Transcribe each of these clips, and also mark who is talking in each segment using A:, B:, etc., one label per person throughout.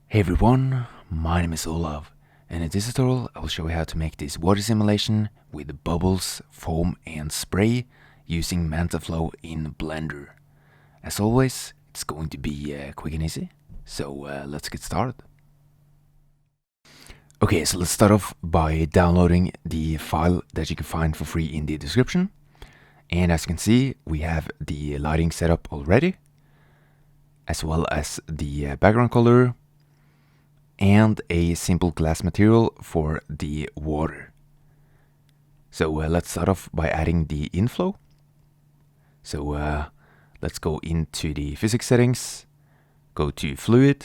A: Hey everyone, my name is Olav, and in this tutorial I will show you how to make this water simulation with bubbles, foam and spray using MantaFlow in Blender. As always, it's going to be quick and easy, so let's get started. Okay, so let's start off by downloading the file that you can find for free in the description. And as you can see, we have the lighting set up already, as well as the background color, and a simple glass material for the water. So let's start off by adding the inflow. So let's go into the physics settings, go to fluid,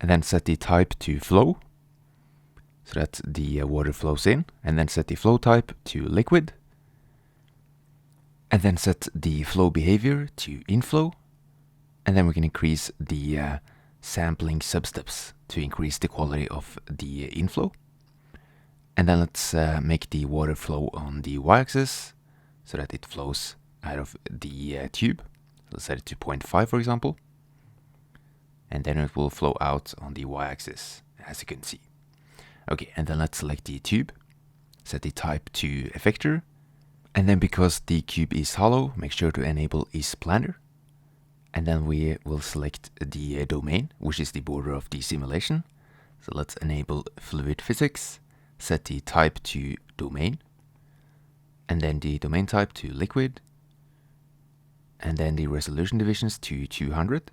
A: and then set the type to flow, so that the water flows in, and then set the flow type to liquid, and then set the flow behavior to inflow, and then we can increase the sampling substeps to increase the quality of the inflow. And then let's make the water flow on the y-axis so that it flows out of the tube. So let's set it to 0.5 for example, and then it will flow out on the y-axis, as you can see. Okay, and then let's select the tube, set the type to effector, and then because the cube is hollow, make sure to enable isPlanar. And then we will select the domain, which is the border of the simulation. So let's enable fluid physics, set the type to domain, and then the domain type to liquid, and then the resolution divisions to 200,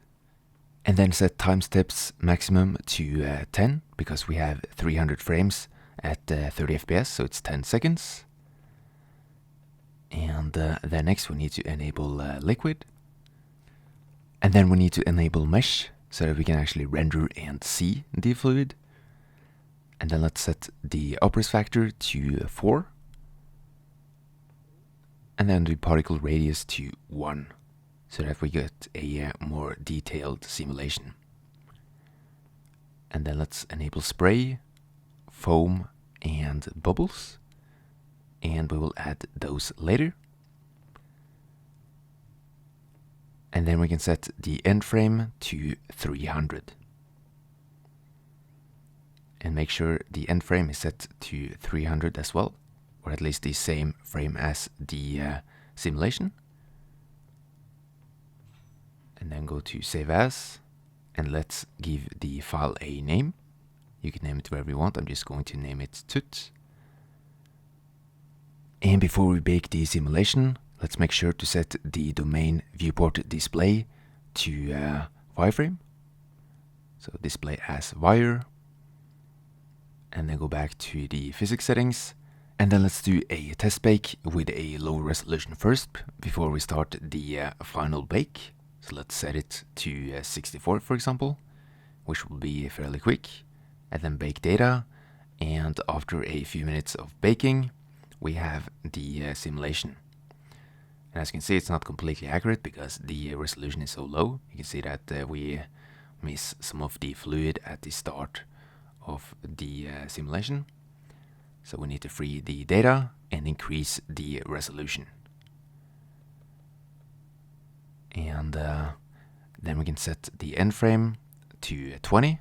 A: and then set time steps maximum to 10, because we have 300 frames at 30 FPS, so it's 10 seconds. And then next we need to enable liquid. And then we need to enable mesh so that we can actually render and see the fluid. And then let's set the uprest factor to 4. And then the particle radius to 1 so that we get a more detailed simulation. And then let's enable spray, foam and bubbles. And we will add those later. And then we can set the end frame to 300. And make sure the end frame is set to 300 as well, or at least the same frame as the simulation. And then go to Save As, and let's give the file a name. You can name it wherever you want. I'm just going to name it tut. And before we bake the simulation, let's make sure to set the domain viewport display to wireframe. So display as wire. And then go back to the physics settings. And then let's do a test bake with a low resolution first before we start the final bake. So let's set it to 64 for example, which will be fairly quick. And then bake data. And after a few minutes of baking, we have the simulation. And as you can see, it's not completely accurate because the resolution is so low. You can see that we miss some of the fluid at the start of the simulation. So we need to free the data and increase the resolution. And then we can set the end frame to 20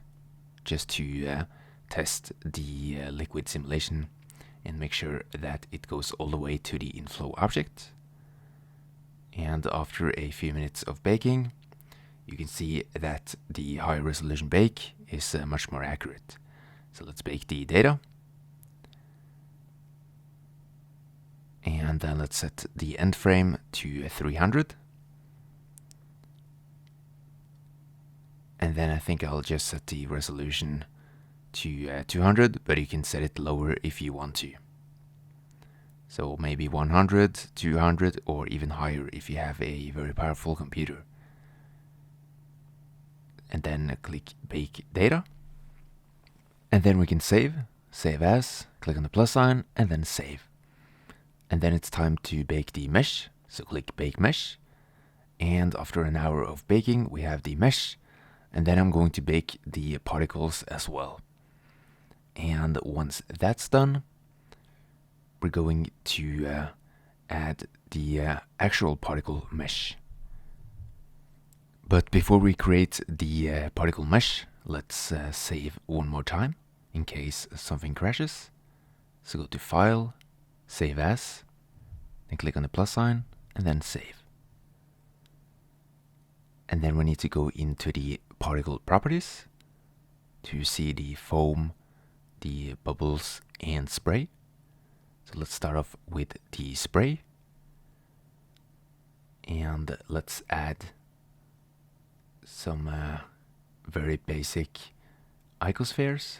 A: just to test the liquid simulation and make sure that it goes all the way to the inflow object. And after a few minutes of baking, you can see that the high resolution bake is much more accurate. So let's bake the data. And then let's set the end frame to 300. And then I think I'll just set the resolution to 200, but you can set it lower if you want to. So maybe 100, 200, or even higher if you have a very powerful computer. And then click Bake Data. And then we can save as, click on the plus sign, and then save. And then it's time to bake the mesh, so click Bake Mesh. And after an hour of baking, we have the mesh. And then I'm going to bake the particles as well. And once that's done, we're going to add the actual particle mesh. But before we create the particle mesh, let's save one more time in case something crashes. So go to File, Save As, then click on the plus sign, and then Save. And then we need to go into the particle properties to see the foam, the bubbles, and spray. So let's start off with the spray. And let's add some very basic icospheres.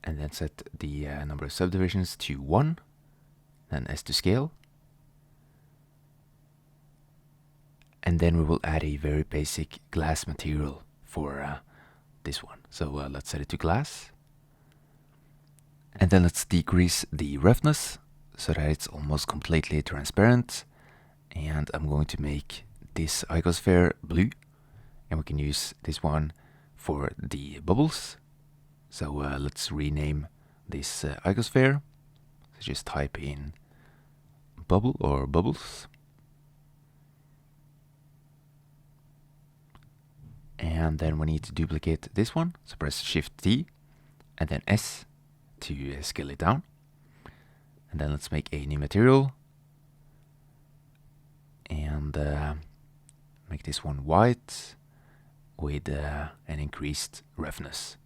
A: And then set the number of subdivisions to 1, then S to scale. And then we will add a very basic glass material for this one. So let's set it to glass. And then let's decrease the roughness so that it's almost completely transparent. And I'm going to make this icosphere blue. And we can use this one for the bubbles. So let's rename this icosphere. So just type in bubble or bubbles. And then we need to duplicate this one. So press Shift D and then S to scale it down. And then let's make a new material. And make this one white with an increased roughness.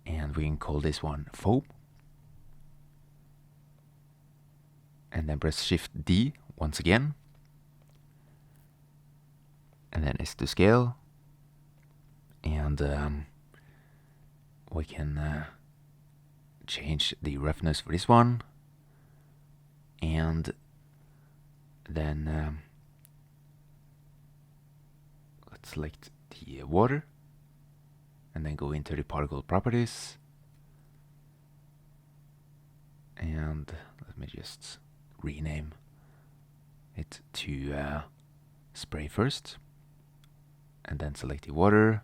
A: And we can call this one foam. And then press Shift D once again. And then S to scale. And we can change the roughness for this one. And then let's select the water. And then go into the particle properties. And let me just rename it to spray first. And then select the water.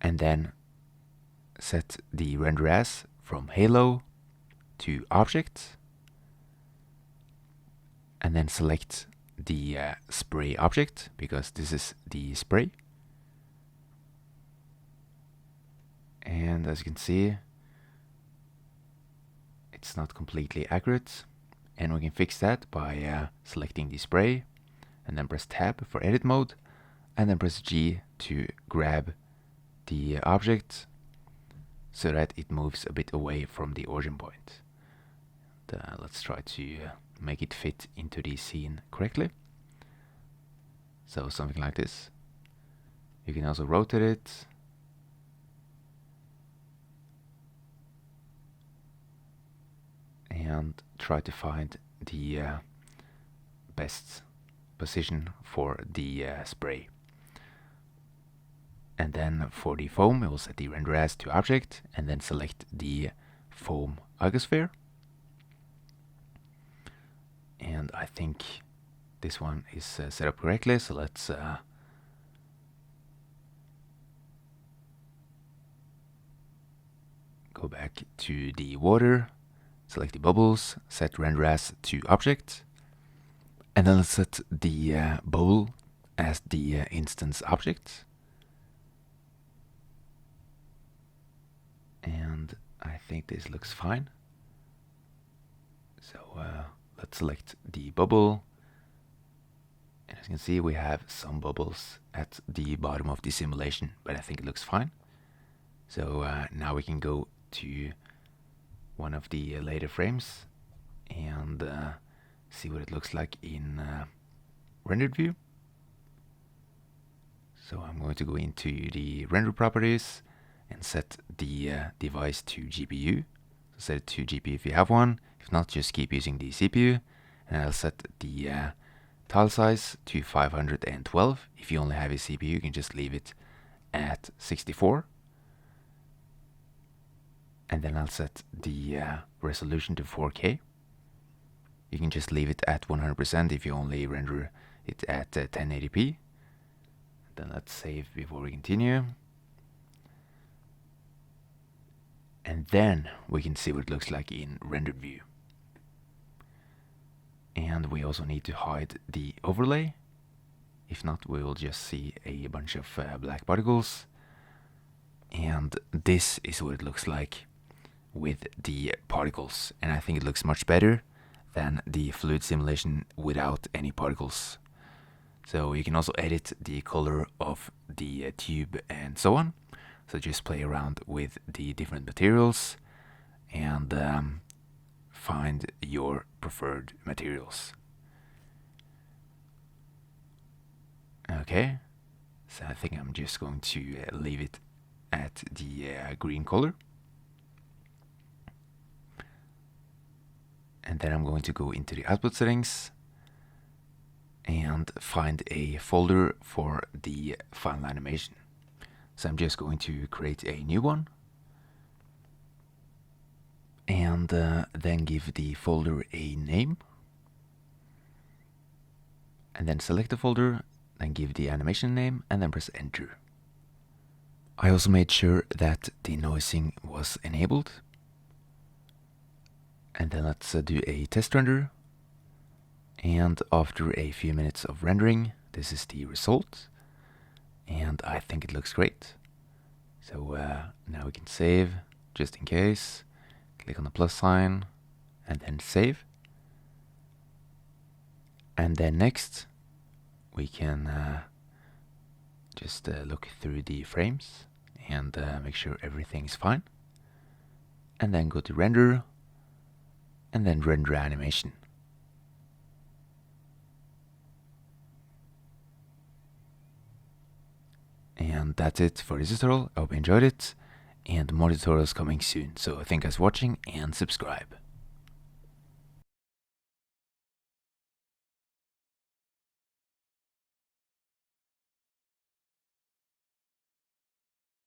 A: And then set the render as from halo to object. And then select the spray object because this is the spray. And as you can see, it's not completely accurate. And we can fix that by selecting the spray and then press Tab for edit mode and then press G to grab the object so that it moves a bit away from the origin point. And, let's try to make it fit into the scene correctly. So something like this. You can also rotate it. And try to find the best position for the spray. And then for the foam, we will set the render as to object and then select the foam icosphere. And I think this one is set up correctly, so let's go back to the water, select the bubbles, set render as to object, and then let's set the bubble as the instance object. And I think this looks fine. So let's select the bubble. And as you can see, we have some bubbles at the bottom of the simulation, but I think it looks fine. So now we can go to one of the later frames and see what it looks like in rendered view. So I'm going to go into the render properties and set the device to GPU. So set it to GPU if you have one. If not, just keep using the CPU. And I'll set the tile size to 512. If you only have a CPU, you can just leave it at 64. And then I'll set the resolution to 4K. You can just leave it at 100% if you only render it at 1080p. Then let's save before we continue. And then we can see what it looks like in rendered view. And we also need to hide the overlay. If not, we will just see a bunch of black particles. And this is what it looks like with the particles. And I think it looks much better than the fluid simulation without any particles. So you can also edit the color of the tube and so on. So just play around with the different materials and find your preferred materials. Okay, so I think I'm just going to leave it at the green color. And then I'm going to go into the output settings and find a folder for the final animation. So I'm just going to create a new one and then give the folder a name, and then select the folder, then give the animation name, and then press enter. I also made sure that denoising was enabled. And then let's do a test render. And after a few minutes of rendering, this is the result. And I think it looks great. So now we can save, just in case. Click on the plus sign, and then save. And then next, we can just look through the frames and make sure everything's fine. And then go to render, and then render animation. And that's it for this tutorial. I hope you enjoyed it, and more tutorials coming soon. So thank you guys for watching, and subscribe.